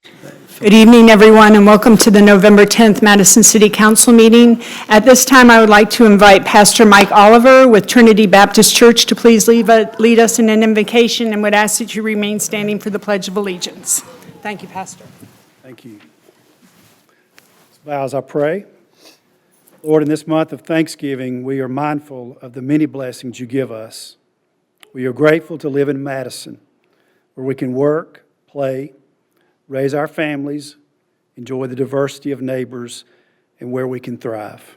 Good evening, everyone, and welcome to the November 10th Madison City Council meeting. At this time, I would like to invite Pastor Mike Oliver with Trinity Baptist Church to please lead us in an invocation, and would ask that you remain standing for the Pledge of Allegiance. Thank you, Pastor. Thank you. Let's bow as I pray. Lord, in this month of Thanksgiving, we are mindful of the many blessings you give us. We are grateful to live in Madison, where we can work, play, raise our families, enjoy the diversity of neighbors, and where we can thrive.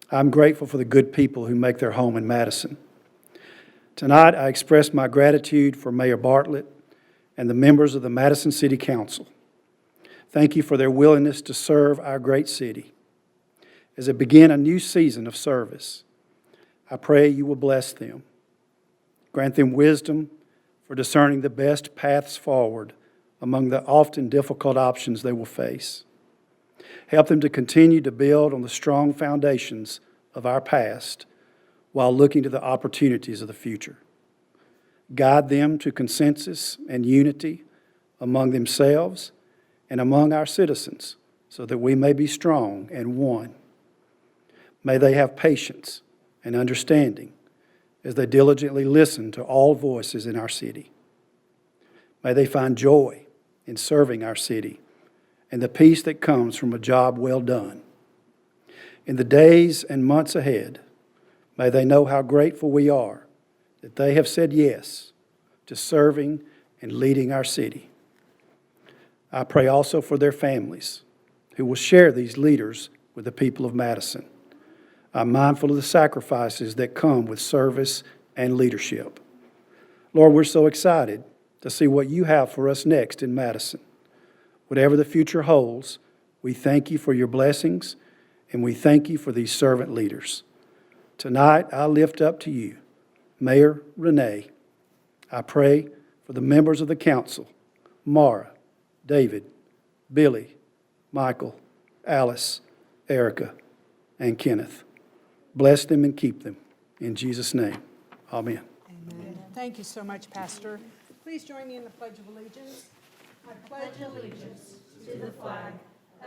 I'm grateful for the good people who make their home in Madison. Tonight, I express my gratitude for Mayor Bartlett and the members of the Madison City Council. Thank you for their willingness to serve our great city. As they begin a new season of service, I pray you will bless them. Grant them wisdom for discerning the best paths forward among the often difficult options they will face. Help them to continue to build on the strong foundations of our past while looking to the opportunities of the future. Guide them to consensus and unity among themselves and among our citizens so that we may be strong and one. May they have patience and understanding as they diligently listen to all voices in our city. May they find joy in serving our city and the peace that comes from a job well done. In the days and months ahead, may they know how grateful we are that they have said yes to serving and leading our city. I pray also for their families who will share these leaders with the people of Madison. I'm mindful of the sacrifices that come with service and leadership. Lord, we're so excited to see what you have for us next in Madison. Whatever the future holds, we thank you for your blessings, and we thank you for these servant leaders. Tonight, I lift up to you Mayor Renee. I pray for the members of the council, Mara, David, Billy, Michael, Alice, Erica, and Kenneth. Bless them and keep them. In Jesus' name, amen. Amen. Thank you so much, Pastor. Please join me in the Pledge of Allegiance. I pledge allegiance to the flag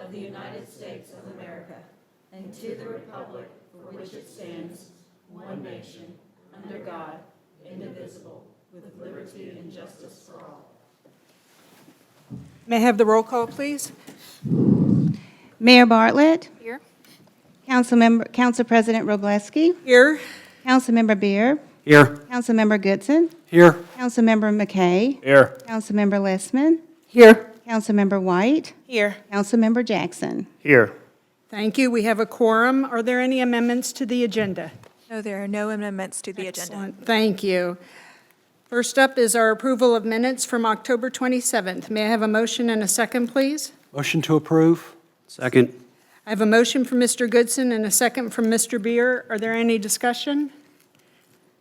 of the United States of America and to the republic for which it stands, one nation, under God, indivisible, with liberty and justice for all. May I have the roll call, please? Mayor Bartlett. Here. Council President Robleski. Here. Councilmember Beer. Here. Councilmember Goodson. Here. Councilmember McKay. Here. Councilmember Lessman. Here. Councilmember White. Here. Councilmember Jackson. Here. Thank you. We have a quorum. Are there any amendments to the agenda? No, there are no amendments to the agenda. Excellent. Thank you. First up is our approval of minutes from October 27th. May I have a motion and a second, please? Motion to approve. Second. I have a motion from Mr. Goodson and a second from Mr. Beer. Are there any discussion?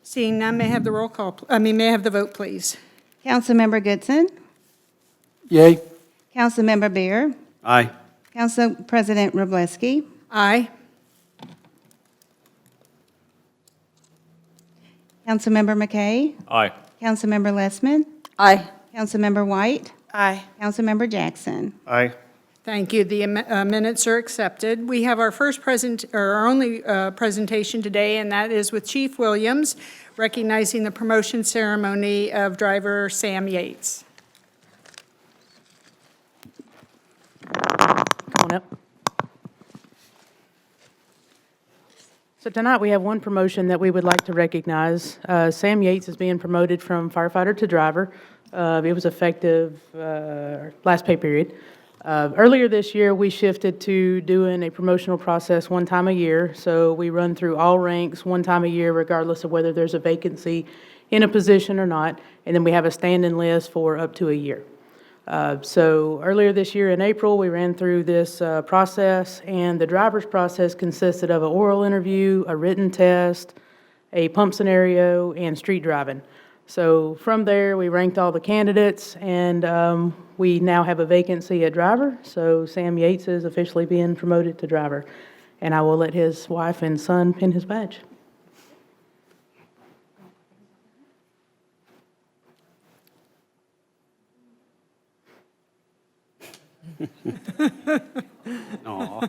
Seeing none, may I have the roll call, may I have the vote, please? Councilmember Goodson. Yay. Councilmember Beer. Aye. Council President Robleski. Aye. Councilmember McKay. Aye. Councilmember Lessman. Aye. Councilmember White. Aye. Councilmember Jackson. Aye. Thank you. The minutes are accepted. We have our only presentation today, and that is with Chief Williams, recognizing the promotion ceremony of driver Sam Yates. Come on up. So tonight we have one promotion that we would like to recognize. Sam Yates is being promoted from firefighter to driver. It was effective last pay period. Earlier this year, we shifted to doing a promotional process one time a year. So we run through all ranks one time a year, regardless of whether there's a vacancy in a position or not. And then we have a standing list for up to a year. So earlier this year in April, we ran through this process, and the driver's process consisted of an oral interview, a written test, a pump scenario, and street driving. So from there, we ranked all the candidates, and we now have a vacancy at driver. So Sam Yates is officially being promoted to driver, and I will let his wife and son pin his badge. Aw.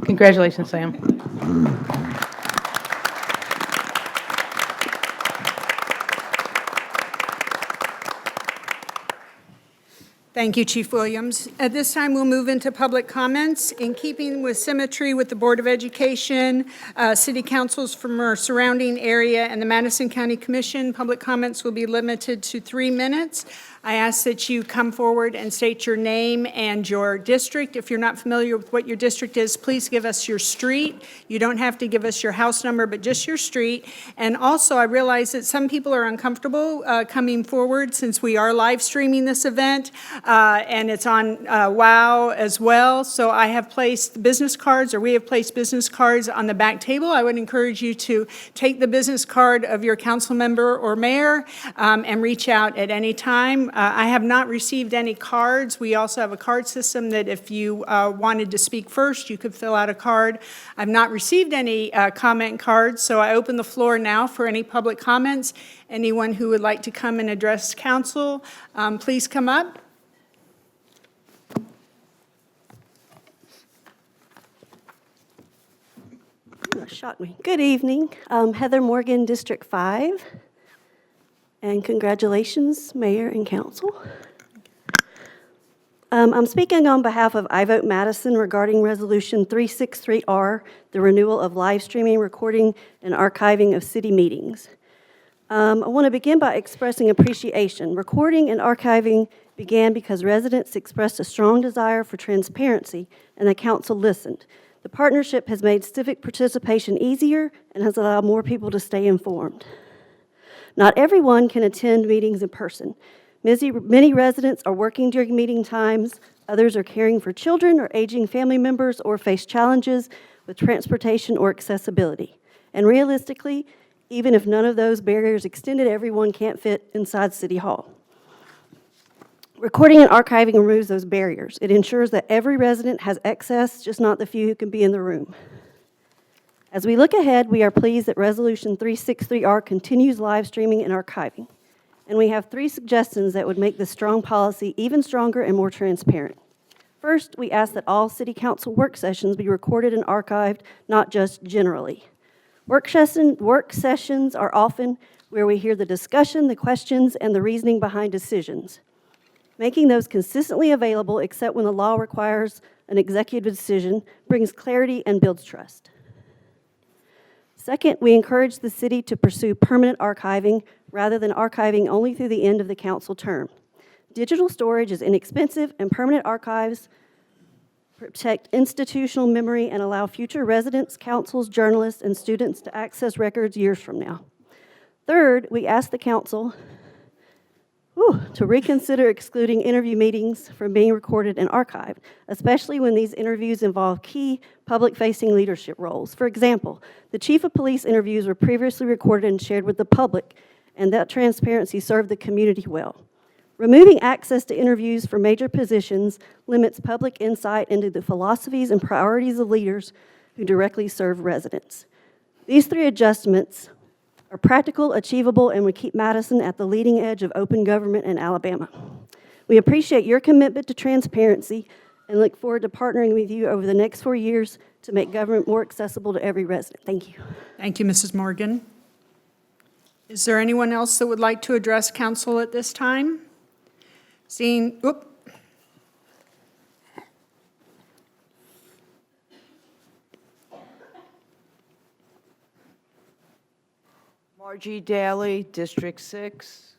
Congratulations, Sam. Thank you, Chief Williams. At this time, we'll move into public comments. In keeping with symmetry with the Board of Education, city councils from our surrounding area, and the Madison County Commission, public comments will be limited to 3 minutes. I ask that you come forward and state your name and your district. If you're not familiar with what your district is, please give us your street. You don't have to give us your house number, but just your street. And also, I realize that some people are uncomfortable coming forward since we are live streaming this event, and it's on WOW as well. So I have placed business cards, or we have placed business cards on the back table. I would encourage you to take the business card of your council member or mayor and reach out at any time. I have not received any cards. We also have a card system that if you wanted to speak first, you could fill out a card. I've not received any comment cards, so I open the floor now for any public comments. Anyone who would like to come and address council, please come up. Shocked me. Good evening. Heather Morgan, District 5. And congratulations, Mayor and Council. I'm speaking on behalf of I Vote Madison regarding Resolution 363R, the renewal of live streaming, recording, and archiving of city meetings. I want to begin by expressing appreciation. Recording and archiving began because residents expressed a strong desire for transparency, and the council listened. The partnership has made civic participation easier and has allowed more people to stay informed. Not everyone can attend meetings in person. Many residents are working during meeting times, others are caring for children or aging family members, or face challenges with transportation or accessibility. And realistically, even if none of those barriers extended, everyone can't fit inside City Hall. Recording and archiving removes those barriers. It ensures that every resident has access, just not the few who can be in the room. As we look ahead, we are pleased that Resolution 363R continues live streaming and archiving. And we have 3 suggestions that would make this strong policy even stronger and more transparent. First, we ask that all City Council work sessions be recorded and archived, not just generally. Work sessions are often where we hear the discussion, the questions, and the reasoning behind decisions. Making those consistently available, except when the law requires an executive decision, brings clarity and builds trust. Second, we encourage the city to pursue permanent archiving rather than archiving only through the end of the council term. Digital storage is inexpensive, and permanent archives protect institutional memory and allow future residents, councils, journalists, and students to access records years from now. Third, we ask the council to reconsider excluding interview meetings from being recorded and archived, especially when these interviews involve key public-facing leadership roles. For example, the chief of police interviews were previously recorded and shared with the public, and that transparency served the community well. Removing access to interviews for major positions limits public insight into the philosophies and priorities of leaders who directly serve residents. These 3 adjustments are practical, achievable, and would keep Madison at the leading edge of open government in Alabama. We appreciate your commitment to transparency and look forward to partnering with you over the next 4 years to make government more accessible to every resident. Thank you. Thank you, Mrs. Morgan. Is there anyone else that would like to address council at this time? Seeing, Margie Daly, District 6.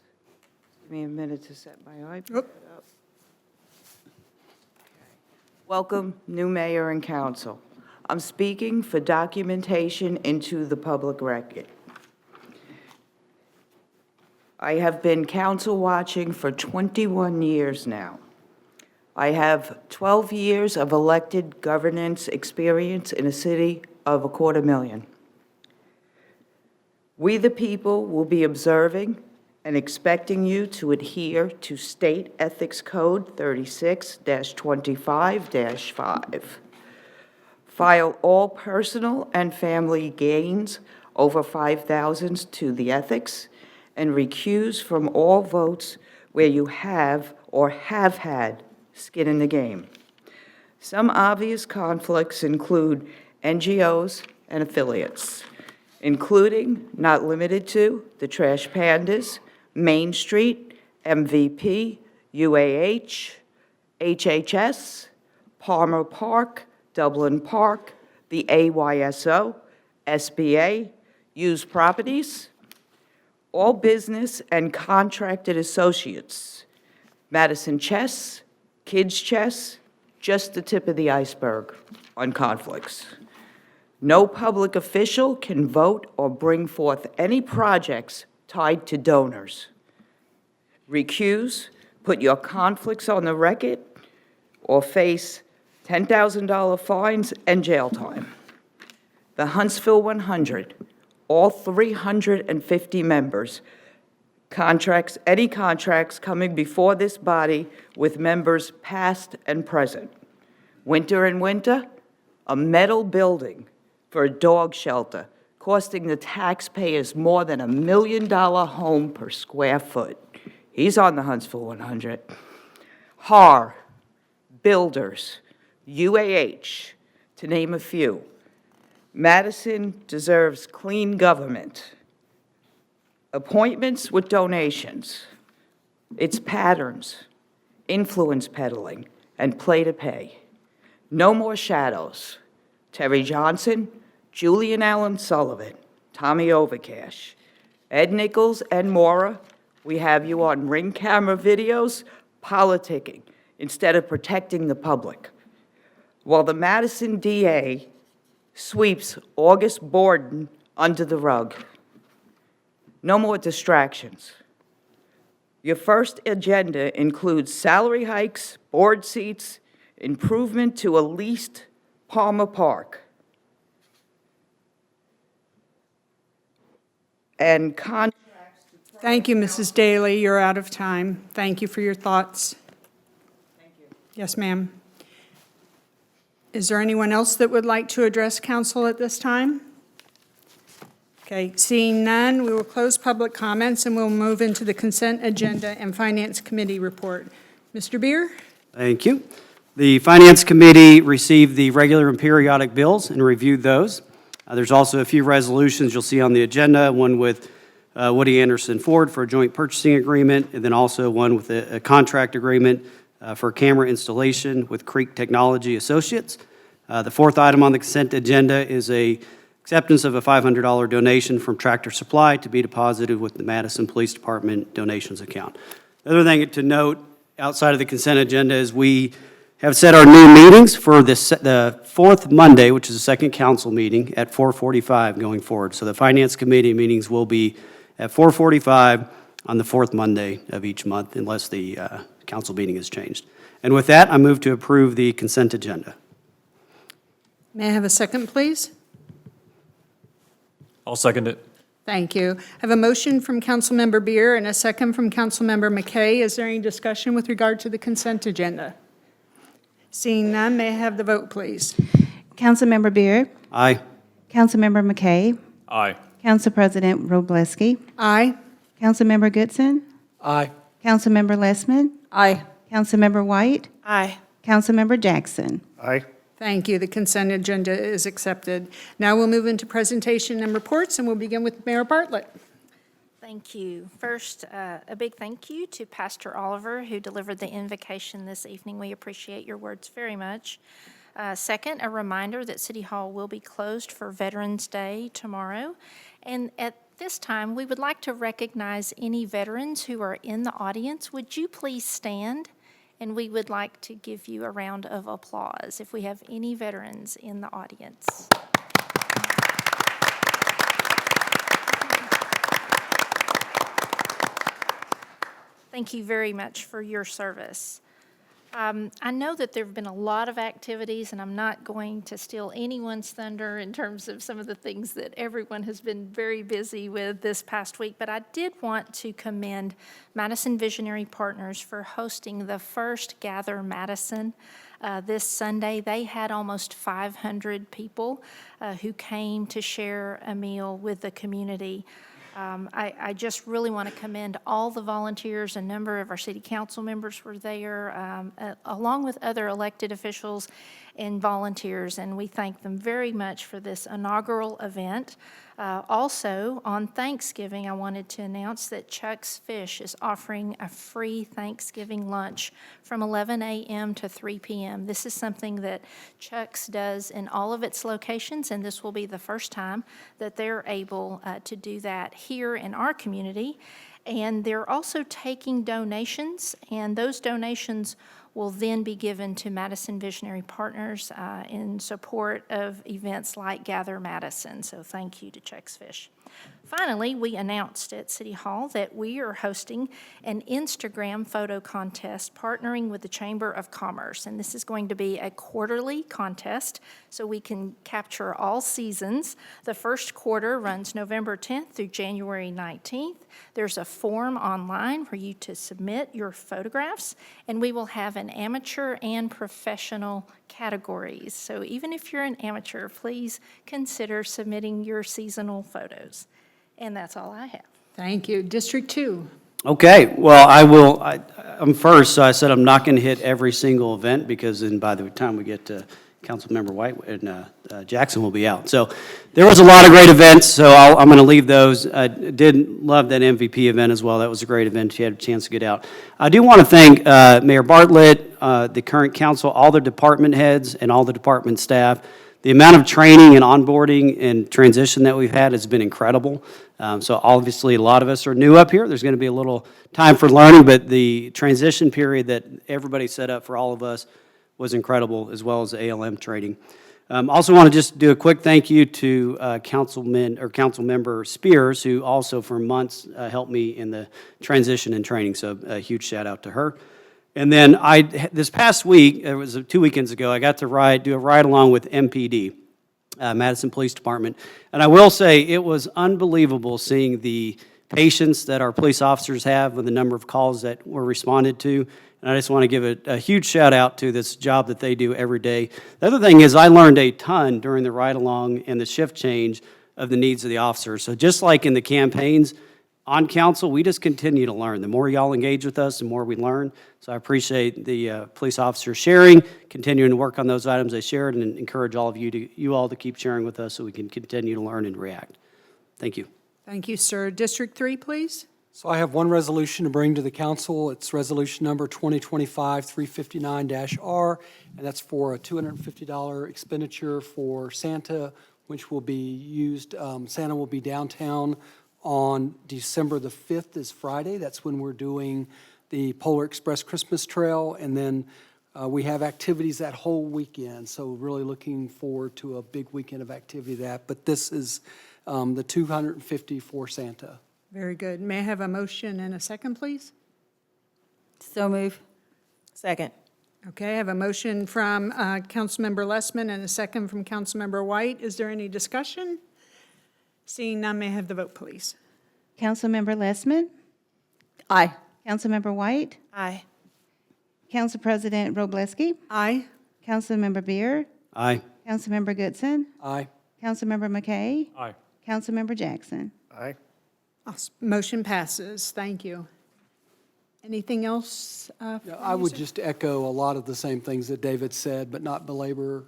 Give me a minute to set my iPad up. Welcome, new mayor and council. I'm speaking for documentation into the public record. I have been council watching for 21 years now. I have 12 years of elected governance experience in a city of 250,000. We, the people, will be observing and expecting you to adhere to State Ethics Code 36-25-5. File all personal and family gains over 5,000 to the ethics, and recuse from all votes where you have or have had skin in the game. Some obvious conflicts include NGOs and affiliates, including, not limited to, the Trash Pandas, Main Street, MVP, UAH, HHS, Palmer Park, Dublin Park, the AYSO, SBA, used properties, all business and contracted associates, Madison Chess, Kids Chess, just the tip of the iceberg on conflicts. No public official can vote or bring forth any projects tied to donors. Recuse, put your conflicts on the record, or face $10,000 fines and jail time. The Huntsville 100, all 350 members, any contracts coming before this body with members past and present. Winter and Winter, a metal building for a dog shelter, costing the taxpayers more than $1 million home per square foot. He's on the Huntsville 100. HAR, Builders, UAH, to name a few. Madison deserves clean government. Appointments with donations. It's patterns, influence peddling, and play to pay. No more shadows. Terry Johnson, Julian Allen Sullivan, Tommy Overcash, Ed Nichols, and Maura, we have you on ring camera videos politicking instead of protecting the public. While the Madison DA sweeps August Borden under the rug. No more distractions. Your first agenda includes salary hikes, board seats, improvement to a leased Palmer Park, and contracts. Thank you, Mrs. Daly. You're out of time. Thank you for your thoughts. Thank you. Yes, ma'am. Is there anyone else that would like to address council at this time? Okay, seeing none, we will close public comments and we'll move into the consent agenda and Finance Committee report. Mr. Beer? Thank you. The Finance Committee received the regular and periodic bills and reviewed those. There's also a few resolutions you'll see on the agenda, one with Woody Anderson Ford for a joint purchasing agreement, and then also one with a contract agreement for camera installation with Creek Technology Associates. The fourth item on the consent agenda is a acceptance of a $500 donation from Tractor Supply to be deposited with the Madison Police Department donations account. The other thing to note outside of the consent agenda is we have set our new meetings for the fourth Monday, which is the second council meeting, at 4:45 going forward. So the Finance Committee meetings will be at 4:45 on the fourth Monday of each month, unless the council meeting is changed. And with that, I move to approve the consent agenda. May I have a second, please? I'll second it. Thank you. I have a motion from Councilmember Beer and a second from Councilmember McKay. Is there any discussion with regard to the consent agenda? Seeing none, may I have the vote, please? Councilmember Beer. Aye. Councilmember McKay. Aye. Council President Robleski. Aye. Councilmember Goodson. Aye. Councilmember Lessman. Aye. Councilmember White. Aye. Councilmember Jackson. Aye. Thank you. The consent agenda is accepted. Now we'll move into presentation and reports, and we'll begin with Mayor Bartlett. Thank you. First, a big thank you to Pastor Oliver, who delivered the invocation this evening. We appreciate your words very much. Second, a reminder that City Hall will be closed for Veterans Day tomorrow. And at this time, we would like to recognize any veterans who are in the audience. Would you please stand? And we would like to give you a round of applause if we have any veterans in the audience. Thank you very much for your service. I know that there have been a lot of activities, and I'm not going to steal anyone's thunder in terms of some of the things that everyone has been very busy with this past week, but I did want to commend Madison Visionary Partners for hosting the first Gather Madison this Sunday. They had almost 500 people who came to share a meal with the community. I just really want to commend all the volunteers. A number of our city council members were there, along with other elected officials and volunteers, and we thank them very much for this inaugural event. Also, on Thanksgiving, I wanted to announce that Chuck's Fish is offering a free Thanksgiving lunch from 11 a.m. to 3 p.m. This is something that Chuck's does in all of its locations, and this will be the first time that they're able to do that here in our community. And they're also taking donations, and those donations will then be given to Madison Visionary Partners in support of events like Gather Madison. So thank you to Chuck's Fish. Finally, we announced at City Hall that we are hosting an Instagram photo contest partnering with the Chamber of Commerce. And this is going to be a quarterly contest so we can capture all seasons. The first quarter runs November 10th through January 19th. There's a form online for you to submit your photographs, and we will have an amateur and professional categories. So even if you're an amateur, please consider submitting your seasonal photos. And that's all I have. Thank you. District 2. Okay, well, I'm first, so I said I'm not going to hit every single event because then by the time we get to Councilmember White and Jackson will be out. So there was a lot of great events, so I'm going to leave those. I did love that MVP event as well. That was a great event. She had a chance to get out. I do want to thank Mayor Bartlett, the current council, all the department heads, and all the department staff. The amount of training and onboarding and transition that we've had has been incredible. So obviously, a lot of us are new up here. There's going to be a little time for learning, but the transition period that everybody set up for all of us was incredible, as well as the ALM training. Also want to just do a quick thank you to Councilmember Spears, who also for months helped me in the transition and training. So a huge shout out to her. And then this past week, it was 2 weekends ago, I got to do a ride along with MPD, Madison Police Department. And I will say it was unbelievable seeing the patience that our police officers have with the number of calls that were responded to. And I just want to give a huge shout out to this job that they do every day. The other thing is I learned a ton during the ride along and the shift change of the needs of the officers. So just like in the campaigns, on council, we just continue to learn. The more y'all engage with us, the more we learn. So I appreciate the police officers sharing, continuing to work on those items they shared, and encourage all of you all to keep sharing with us so we can continue to learn and react. Thank you. Thank you, sir. District 3, please. So I have one resolution to bring to the council. It's resolution number 2025-359-R, and that's for a $250 expenditure for Santa, which will be used, Santa will be downtown on December the 5th is Friday. That's when we're doing the Polar Express Christmas Trail, and then we have activities that whole weekend. So really looking forward to a big weekend of activity but this is the $250 for Santa. Very good. May I have a motion and a second, please? So move. Second. Okay, I have a motion from Councilmember Lessman and a second from Councilmember White. Is there any discussion? Seeing none, may I have the vote, please? Councilmember Lessman? Aye. Councilmember White? Aye. Council President Robleski? Aye. Councilmember Beard? Aye. Councilmember Goodson? Aye. Councilmember McKay? Aye. Councilmember Jackson? Aye. Motion passes. Thank you. Anything else? Yeah, I would just echo a lot of the same things that David said, but not belabor.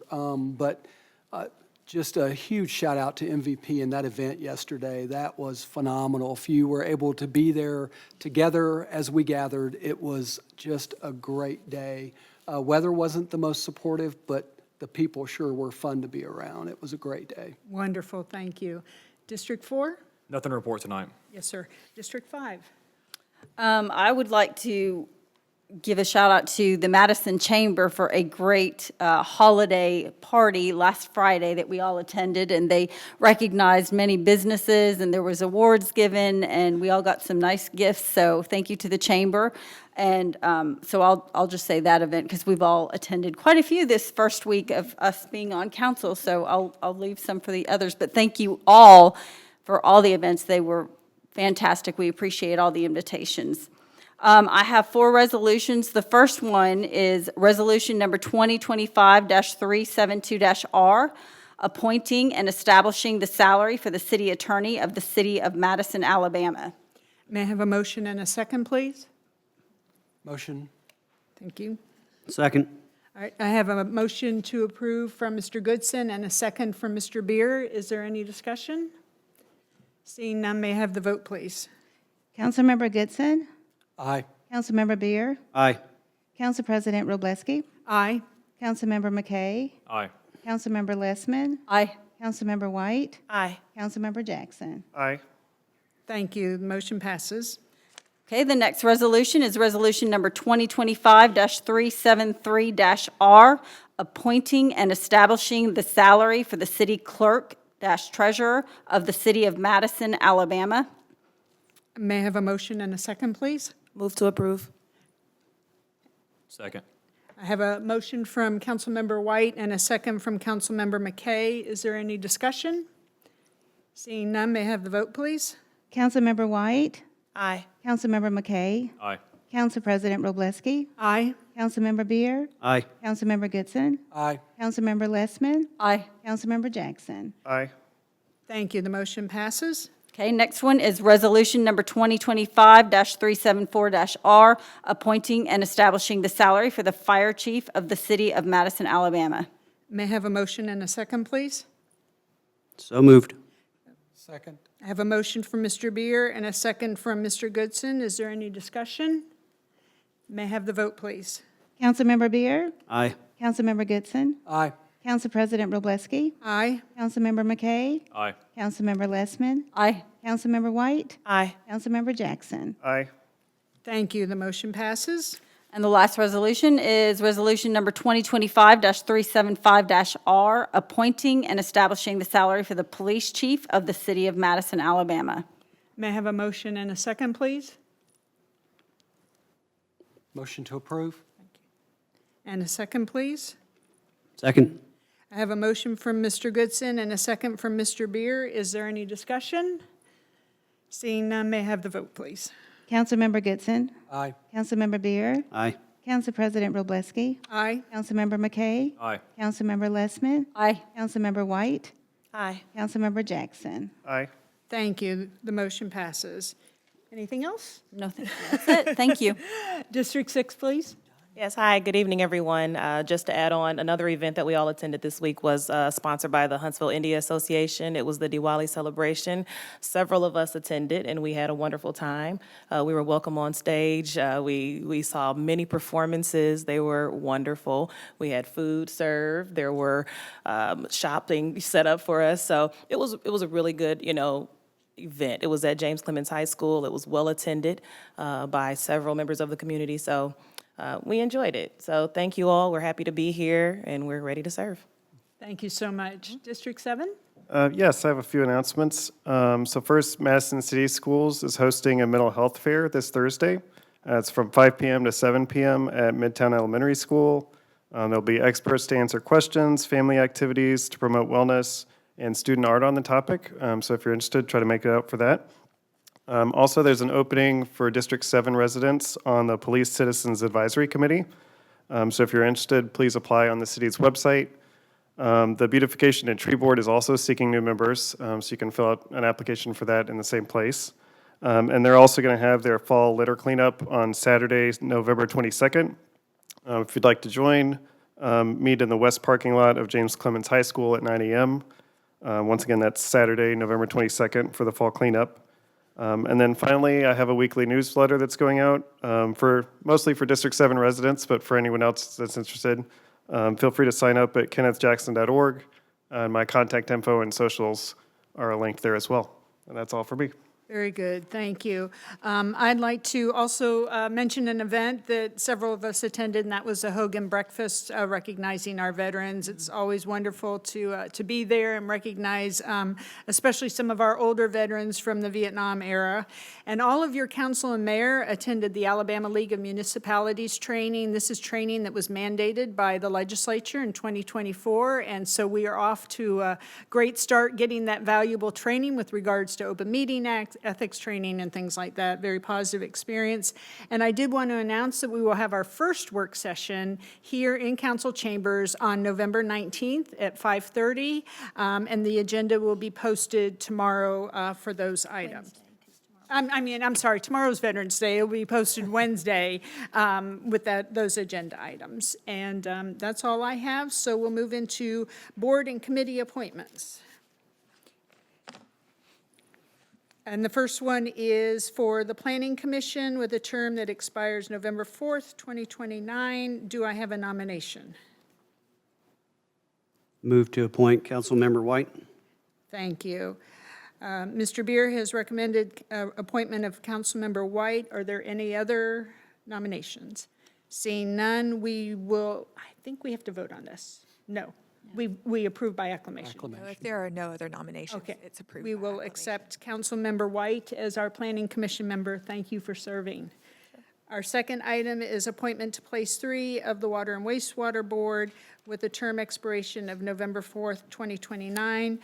Just a huge shout out to MVP in that event yesterday. That was phenomenal. If you were able to be there together as we gathered, it was just a great day. Weather wasn't the most supportive, but the people sure were fun to be around. It was a great day. Wonderful, thank you. District 4? Nothing to report tonight. Yes, sir. District 5? I would like to give a shout out to the Madison Chamber for a great holiday party last Friday that we all attended, and they recognized many businesses, and there was awards given, and we all got some nice gifts, so thank you to the Chamber. And so I'll just say that event, because we've all attended quite a few this first week of us being on council, so I'll leave some for the others. But thank you all for all the events. They were fantastic. We appreciate all the invitations. I have 4 resolutions. The first one is Resolution Number 2025-372-R, appointing and establishing the salary for the city attorney of the city of Madison, Alabama. May I have a motion and a second, please? Motion. Thank you. Second. All right, I have a motion to approve from Mr. Goodson and a second from Mr. Beer. Is there any discussion? Seeing none, may I have the vote, please? Councilmember Goodson, Aye. Councilmember Beer, Aye. Council President Robleski, Aye. Councilmember McKay, Aye. Councilmember Lessman, Aye. Councilmember White, Aye. Councilmember Jackson. Aye. Thank you. The motion passes. Okay, the next resolution is Resolution Number 2025-373-R, appointing and establishing the salary for the city clerk-treasurer of the city of Madison, Alabama. May I have a motion and a second, please? Move to approve. Second. I have a motion from Councilmember White and a second from Councilmember McKay. Is there any discussion? Seeing none, may I have the vote, please? Councilmember White, Aye. Councilmember McKay, Aye. Council President Robleski, Aye. Councilmember Beer, Aye. Councilmember Goodson, Aye. Councilmember Lessman, Aye. Councilmember Jackson. Aye. Thank you. The motion passes. Okay, next one is Resolution Number 2025-374-R, appointing and establishing the salary for the fire chief of the city of Madison, Alabama. May I have a motion and a second, please? So moved. Second. I have a motion from Mr. Beer and a second from Mr. Goodson. Is there any discussion? May I have the vote, please? Councilmember Beer, Aye. Councilmember Goodson, Aye. Council President Robleski, Aye. Councilmember McKay, Aye. Councilmember Lessman, Aye. Councilmember White, Aye. Councilmember Jackson. Aye. Thank you. The motion passes. And the last resolution is Resolution Number 2025-375-R, appointing and establishing the salary for the police chief of the city of Madison, Alabama. May I have a motion and a second, please? Motion to approve. And a second, please? Second. I have a motion from Mr. Goodson and a second from Mr. Beer. Is there any discussion? Seeing none, may I have the vote, please? Councilmember Goodson, Aye. Councilmember Beer, Aye. Council President Robleski, Aye. Councilmember McKay, Aye. Councilmember Lessman, Aye. Councilmember White, Aye. Councilmember Jackson. Aye. Thank you. The motion passes. Anything else? No, thank you. That's it. Thank you. District 6, please. Yes, hi, good evening, everyone. Just to add on, another event that we all attended this week was sponsored by the Huntsville India Association. It was the Diwali celebration. Several of us attended, and we had a wonderful time. We were welcome on stage. We saw many performances. They were wonderful. We had food served. There were shopping set up for us. So it was a really good, event. It was at James Clemens High School. It was well attended by several members of the community. So we enjoyed it. So thank you all. We're happy to be here, and we're ready to serve. Thank you so much. District 7? Yes, I have a few announcements. So first, Madison City Schools is hosting a mental health fair this Thursday. It's from 5 p.m. to 7 p.m. at Midtown Elementary School. There'll be experts to answer questions, family activities to promote wellness, and student art on the topic. So if you're interested, try to make it out for that. Also, there's an opening for District 7 residents on the Police Citizens Advisory Committee. So if you're interested, please apply on the city's website. The Beautification and Tree Board is also seeking new members, so you can fill out an application for that in the same place. And they're also going to have their fall litter cleanup on Saturday, November 22nd. If you'd like to join, meet in the west parking lot of James Clemens High School at 9 a.m. Once again, that's Saturday, November 22nd for the fall cleanup. And then finally, I have a weekly newsletter that's going out mostly for District 7 residents, but for anyone else that's interested, feel free to sign up at kennethjackson.org. My contact info and socials are linked there as well. And that's all for me. Very good, thank you. I'd like to also mention an event that several of us attended, and that was the Hogan Breakfast recognizing our veterans. It's always wonderful to be there and recognize especially some of our older veterans from the Vietnam era. And all of your council and mayor attended the Alabama League of Municipalities training. This is training that was mandated by the legislature in 2024, and so we are off to a great start getting that valuable training with regards to Open Meeting Act, ethics training, and things like that. Very positive experience. And I did want to announce that we will have our first work session here in council chambers on November 19th at 5:30, and the agenda will be posted tomorrow for those items. I'm sorry, tomorrow's Veterans Day. It will be posted Wednesday with those agenda items. And that's all I have, so we'll move into board and committee appointments. And the first one is for the Planning Commission with a term that expires November 4th, 2029. Do I have a nomination? Move to appoint Councilmember White. Thank you. Mr. Beer has recommended appointment of Councilmember White. Are there any other nominations? Seeing none, I think we have to vote on this. No. We approve by acclamation. So if there are no other nominations, Okay. it's approved. We by will acclamation. accept Councilmember White as our Planning Commission member. Thank you for serving. Our second item is appointment to place 3 of the Water and Wastewater Board with a term expiration of November 4th, 2029.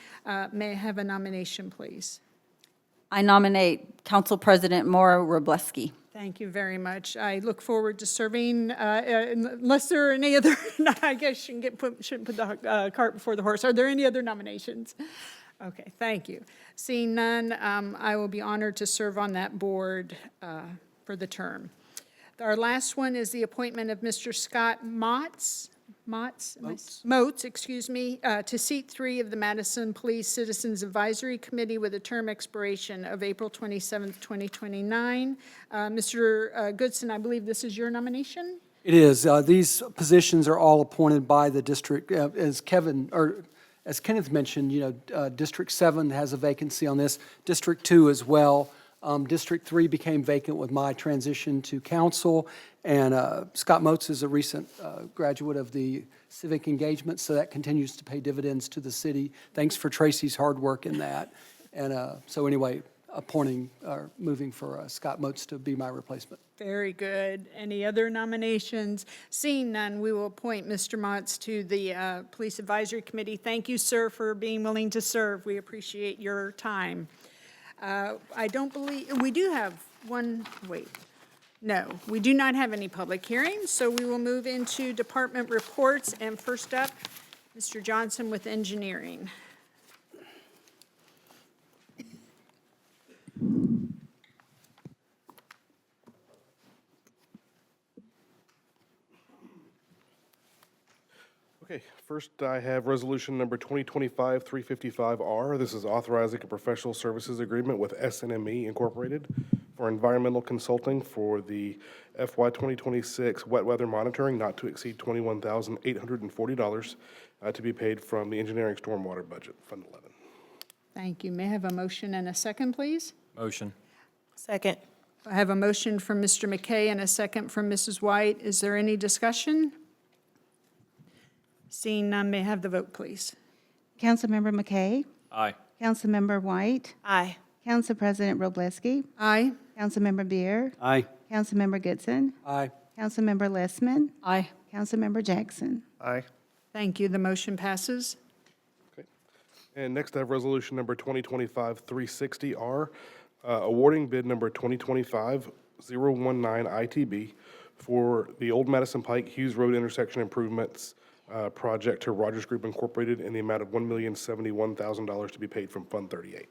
May I have a nomination, please? I nominate Council President Maura Robleski. Thank you very much. I look forward to serving, unless there are any other, I guess you shouldn't put the cart before the horse. Are there any other nominations? Okay, thank you. Seeing none, I will be honored to serve on that board for the term. Our last one is the appointment of Mr. Scott Motes, to seat 3 of the Madison Police Citizens Advisory Committee with a term expiration of April 27th, 2029. Mr. Goodson, I believe this is your nomination? It is. These positions are all appointed by the district. As Kenneth mentioned, District 7 has a vacancy on this, District 2 as well. District 3 became vacant with my transition to council, and Scott Motes is a recent graduate of the civic engagement, so that continues to pay dividends to the city. Thanks for Tracy's hard work in that. And so anyway, moving for Scott Motes to be my replacement. Very good. Any other nominations? Seeing none, we will appoint Mr. Motes to the Police Advisory Committee. Thank you, sir, for being willing to serve. We appreciate your time. I don't believe, we do have one, no, we do not have any public hearings, so we will move into department reports, and first up, Mr. Johnson with engineering. Okay, first I have resolution number 2025-355R. This is authorizing a professional services agreement with SNME Incorporated for environmental consulting for the FY 2026 wet weather monitoring not to exceed $21,840 to be paid from the engineering stormwater budget, Fund 11. Thank you. May I have a motion and a second, please? Motion. Second. I have a motion from Mr. McKay and a second from Mrs. White. Is there any discussion? Seeing none, may I have the vote, please? Councilmember McKay? Aye. Councilmember White? Aye. Council President Robleski? Aye. Councilmember Beer? Aye. Councilmember Goodson? Aye. Councilmember Lessman? Aye. Councilmember Jackson? Aye. Thank you. The motion passes. Okay. And next I have resolution number 2025-360R, awarding bid number 2025-019 ITB for the Old Madison Pike Hughes Road intersection improvements project to Rogers Group Incorporated in the amount of $1,071,000 to be paid from Fund 38.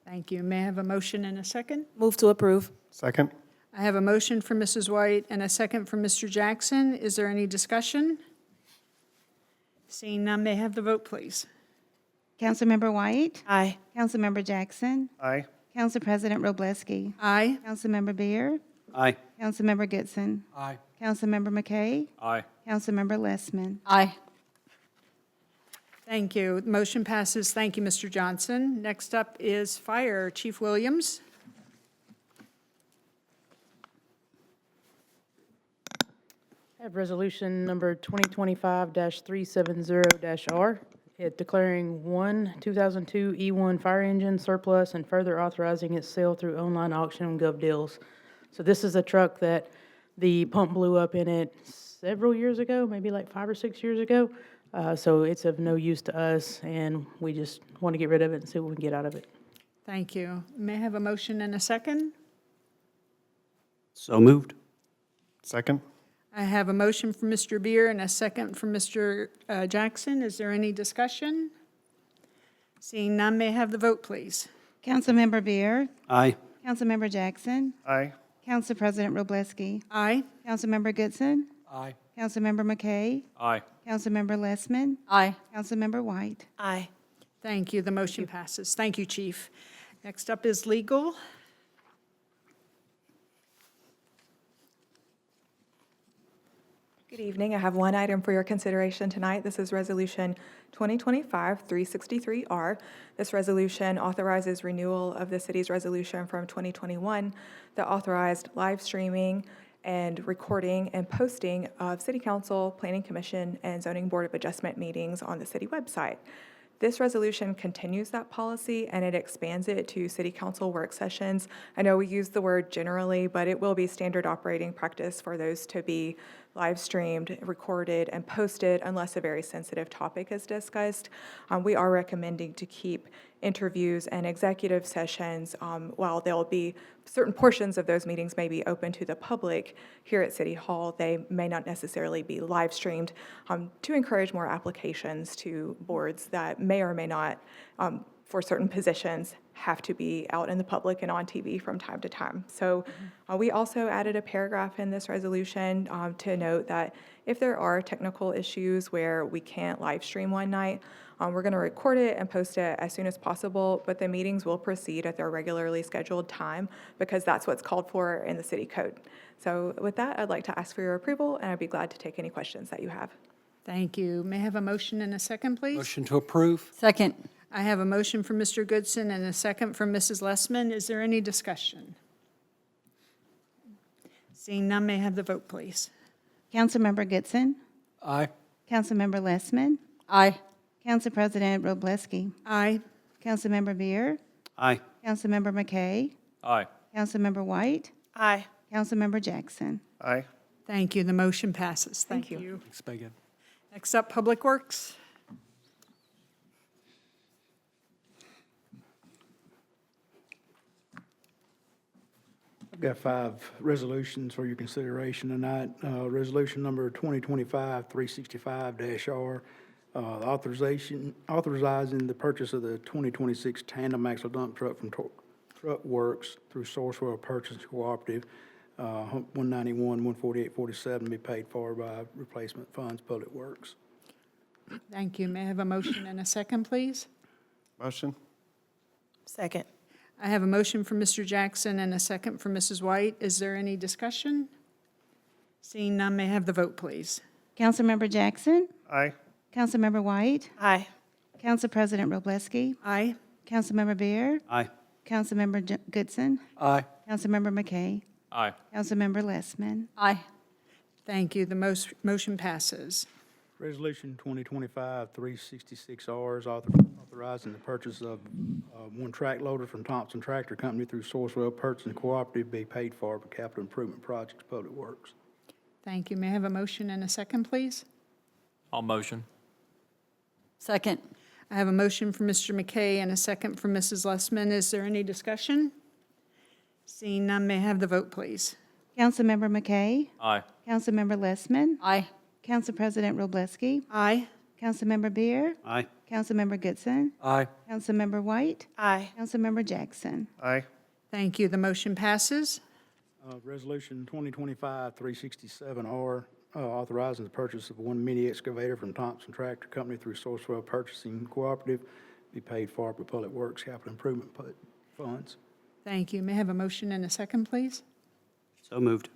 Thank you. May I have a motion and a second? Move to approve. Second. I have a motion from Mrs. White and a second from Mr. Jackson. Is there any discussion? Seeing none, may I have the vote, please? Councilmember White? Aye. Councilmember Jackson? Aye. Council President Robleski? Aye. Councilmember Beer? Aye. Councilmember Goodson? Aye. Councilmember McKay? Aye. Councilmember Lessman? Aye. Thank you. Motion passes. Thank you, Mr. Johnson. Next up is Fire. Chief Williams. I have resolution number 2025-370-R, it declaring one 2002 E1 fire engine surplus and further authorizing its sale through online auction and gov deals. So this is a truck that the pump blew up in it several years ago, maybe like 5 or 6 years ago. So it's of no use to us, and we just want to get rid of it and see what we can get out of it. Thank you. May I have a motion and a second? So moved. Second? I have a motion from Mr. Beer and a second from Mr. Jackson. Is there any discussion? Seeing none, may I have the vote, please? Councilmember Beer, Aye. Councilmember Jackson, Aye. Council President Robleski, Aye. Councilmember Goodson, Aye. Councilmember McKay, Aye. Councilmember Lessman, Aye. Councilmember White. Aye. Thank you. The motion passes. Thank you, Chief. Next up is legal. Good evening. I have one item for your consideration tonight. This is Resolution 2025-363R. This resolution authorizes renewal of the city's resolution from 2021 that authorized live streaming and recording and posting of City Council, Planning Commission, and Zoning Board of Adjustment meetings on the city website. This resolution continues that policy, and it expands it to City Council work sessions. I know we use the word generally, but it will be standard operating practice for those to be live streamed, recorded, and posted unless a very sensitive topic is discussed. We are recommending to keep interviews and executive sessions, while there'll be certain portions of those meetings may be open to the public here at City Hall, they may not necessarily be live streamed, to encourage more applications to boards that may or may not, for certain positions, have to be out in the public and on TV from time to time. So we also added a paragraph in this resolution to note that if there are technical issues where we can't live stream one night, we're going to record it and post it as soon as possible, but the meetings will proceed at their regularly scheduled time because that's what's called for in the city code. So with that, I'd like to ask for your approval, and I'd be glad to take any questions that you have. Thank you. May I have a motion and a second, please? Motion to approve? Second. I have a motion from Mr. Goodson and a second from Mrs. Lessman. Is there any discussion? Seeing none, may I have the vote, please? Councilmember Goodson, Aye. Councilmember Lessman, Aye. Council President Robleski, Aye. Councilmember Beer, Aye. Councilmember McKay, Aye. Councilmember White, Aye. Councilmember Jackson. Aye. Thank you. The motion passes. Thank you. Thanks, Megan. Next up, Public Works. I've got 5 resolutions for your consideration tonight. Resolution number 2025-365-R, authorizing the purchase of the 2026 tandem axle dump truck from Truck Works through Sourcewell Purchase Cooperative, 191-148-47, be paid for by replacement funds, Public Works. Thank you. May I have a motion and a second, please? Motion? Second. I have a motion from Mr. Jackson and a second from Mrs. White. Is there any discussion? Seeing none, may I have the vote, please? Councilmember Jackson, Aye. Councilmember White, Aye. Council President Robleski, Aye. Councilmember Beer, Aye. Councilmember Goodson, Aye. Councilmember McKay, Aye. Councilmember Lessman. Aye. Thank you. The motion passes. Resolution 2025-366R is authorizing the purchase of one track loader from Thompson Tractor Company through Sourcewell Purchasing Cooperative, be paid for by capital improvement projects, Public Works. Thank you. May I have a motion and a second, please? I'll motion. Second. I have a motion from Mr. McKay and a second from Mrs. Lessman. Is there any discussion? Seeing none, may I have the vote, please? Councilmember McKay, Aye. Councilmember Lessman, Aye. Council President Robleski, Aye. Councilmember Beer, Aye. Councilmember Goodson, Aye. Councilmember White, Aye. Councilmember Jackson. Aye. Thank you. The motion passes. Resolution 2025-367R, authorizing the purchase of one mini excavator from Thompson Tractor Company through Sourcewell Purchasing Cooperative, be paid for by Public Works capital improvement funds. Thank you. May I have a motion and a second, please? So moved.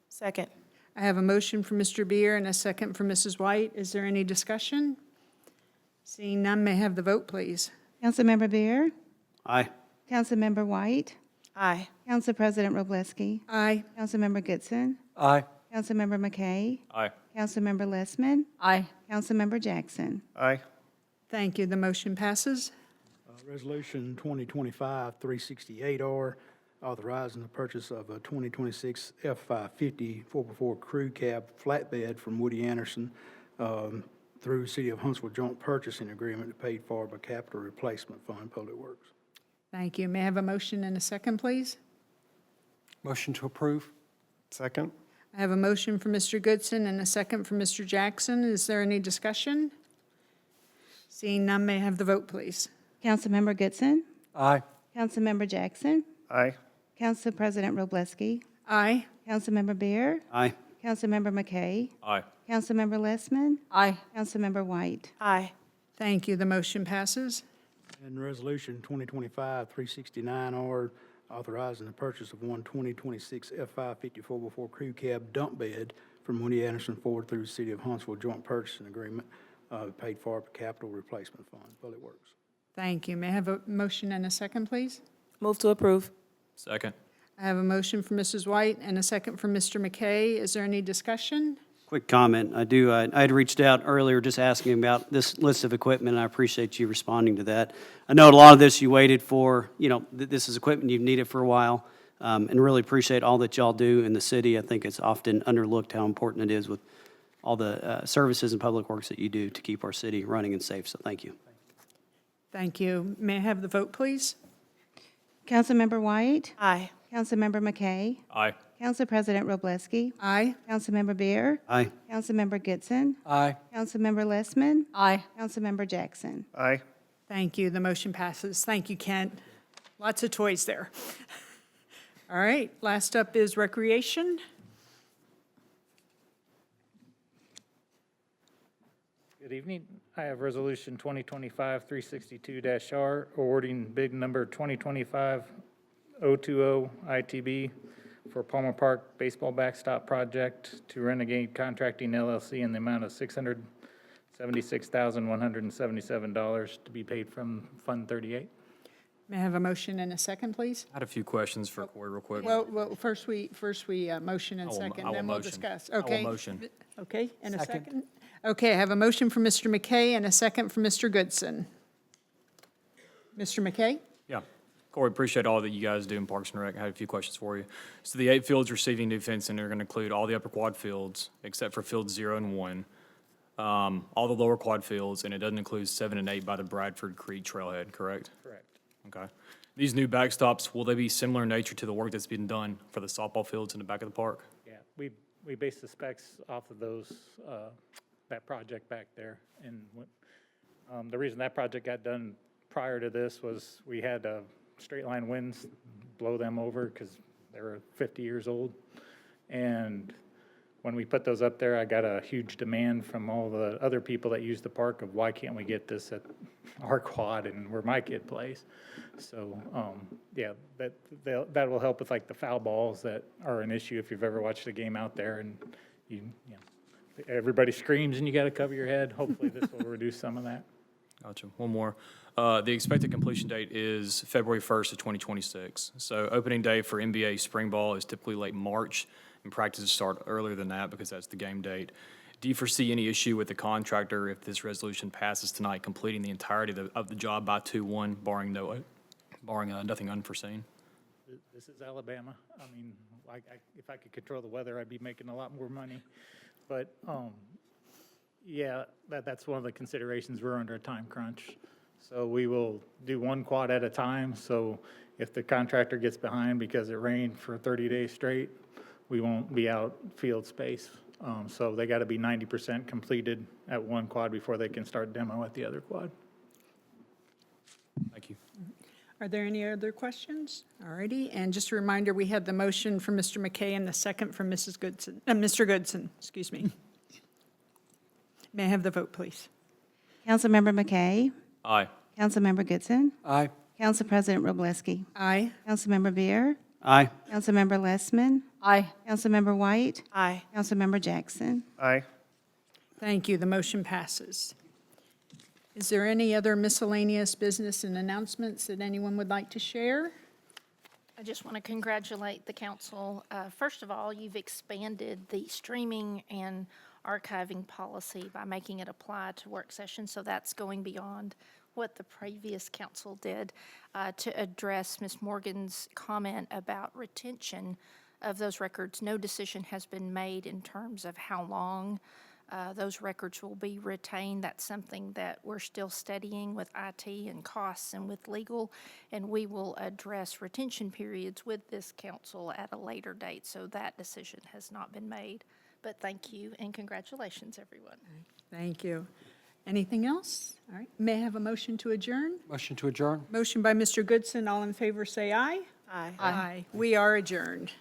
Second. I have a motion from Mr. Beer and a second from Mrs. White. Is there any discussion? Seeing none, may I have the vote, please? Councilmember Beer, Aye. Councilmember White, Aye. Council President Robleski, Aye. Councilmember Goodson, Aye. Councilmember McKay. Aye. Councilmember Lessman. Aye. Councilmember Jackson. Aye. Thank you. The motion passes. Resolution 2025-368R, authorizing the purchase of a 2026 F-550 4x4 crew cab flatbed from Woody Anderson through City of Huntsville Joint Purchasing Agreement paid for by Capital Replacement Fund, Public Works. Thank you. May I have a motion and a second, please? Motion to approve. Second. I have a motion for Mr. Goodson and a second for Mr. Jackson. Is there any discussion? Seeing none, may I have the vote, please? Councilmember Goodson. Aye. Councilmember Jackson. Aye. Council President Robleski. Aye. Councilmember Beer. Aye. Councilmember McKay. Aye. Councilmember Lessman. Aye. Councilmember White. Aye. Thank you. The motion passes. And Resolution 2025-369R, authorizing the purchase of one 2026 F-550 4x4 crew cab dump bed from Woody Anderson Ford through the City of Huntsville Joint Purchasing Agreement paid for by Capital Replacement Fund, Public Works. Thank you. May I have a motion and a second, please? Move to approve. Second. I have a motion for Mrs. White and a second for Mr. McKay. Is there any discussion? Quick comment. I had reached out earlier just asking about this list of equipment, and I appreciate you responding to that. I know a lot of this you waited for, this is equipment you've needed for a while, and really appreciate all that y'all do in the city. I think it's often underlooked how important it is with all the services and public works that you do to keep our city running and safe, so thank you. Thank you. May I have the vote, please? Councilmember White. Aye. Councilmember McKay. Aye. Council President Robleski. Aye. Councilmember Beer. Aye. Councilmember Goodson. Aye. Councilmember Lessman. Aye. Councilmember Jackson. Aye. Thank you. The motion passes. Thank you, Kent. Lots of toys there. All right, last up is recreation. Good evening. I have Resolution 2025-362-R, awarding bid number 2025-020 ITB for Palmer Park Baseball Backstop Project to Renegade Contracting LLC in the amount of $676,177 to be paid from Fund 38. May I have a motion and a second, please? I had a few questions for Corey real quick. Well, first we motion and I will- second, I will then we'll motion. discuss. I will Okay. motion. Okay, and a Second. second? Okay, I have a motion for Mr. McKay and a second for Mr. Goodson. Mr. McKay? Yeah. Corey, appreciate all that you guys do in Parks and Rec. I had a few questions for you. So the 8 fields receiving new fencing are going to include all the upper quad fields except for fields 0 and 1, all the lower quad fields, and it doesn't include 7 and 8 by the Bradford Creek Trailhead, correct? Correct. Okay. These new backstops, will they be similar in nature to the work that's been done for the softball fields in the back of the park? Yeah, we based the specs off of those, that project back there. And the reason that project got done prior to this was we had straight line winds blow them over because they were 50 years old. And when we put those up there, I got a huge demand from all the other people that use the park of why can't we get this at our quad and where my kid plays. So, yeah, that will help with like the foul balls that are an issue if you've ever watched a game out there and everybody screams and you got to cover your head. Hopefully this will reduce some of that. Gotcha. One more. The expected completion date is February 1st of 2026. So opening day for NBA spring ball is typically late March, and practices start earlier than that because that's the game date. Do you foresee any issue with the contractor if this resolution passes tonight, completing the entirety of the job by 2/1, barring nothing unforeseen? This is Alabama. I mean, if I could control the weather, I'd be making a lot more money. But, yeah, that's one of the considerations. We're under a time crunch. So we will do one quad at a time. So if the contractor gets behind because it rained for 30 days straight, we won't be out field space. So they got to be 90% completed at one quad before they can start demo at the other quad. Thank you. Are there any other questions? All righty, and just a reminder, we had the motion from Mr. McKay and the second from Mr. Goodson, excuse me. May I have the vote, please? Councilmember McKay. Aye. Councilmember Goodson. Aye. Council President Robleski. Aye. Councilmember Beer. Aye. Councilmember Lessman. Aye. Councilmember White. Aye. Councilmember Jackson. Aye. Thank you, the motion passes. Is there any other miscellaneous business and announcements that anyone would like to share? I just want to congratulate the council. First of all, you've expanded the streaming and archiving policy by making it apply to work sessions, so that's going beyond what the previous council did. To address Ms. Morgan's comment about retention of those records, no decision has been made in terms of how long those records will be retained. That's something that we're still studying with IT and costs and with legal, and we will address retention periods with this council at a later date, so that decision has not been made. But thank you and congratulations, everyone. Thank you. Anything else? All right. May I have a motion to adjourn? Motion to adjourn. Motion by Mr. Goodson. All in favor, say aye. Aye. Aye. We are adjourned.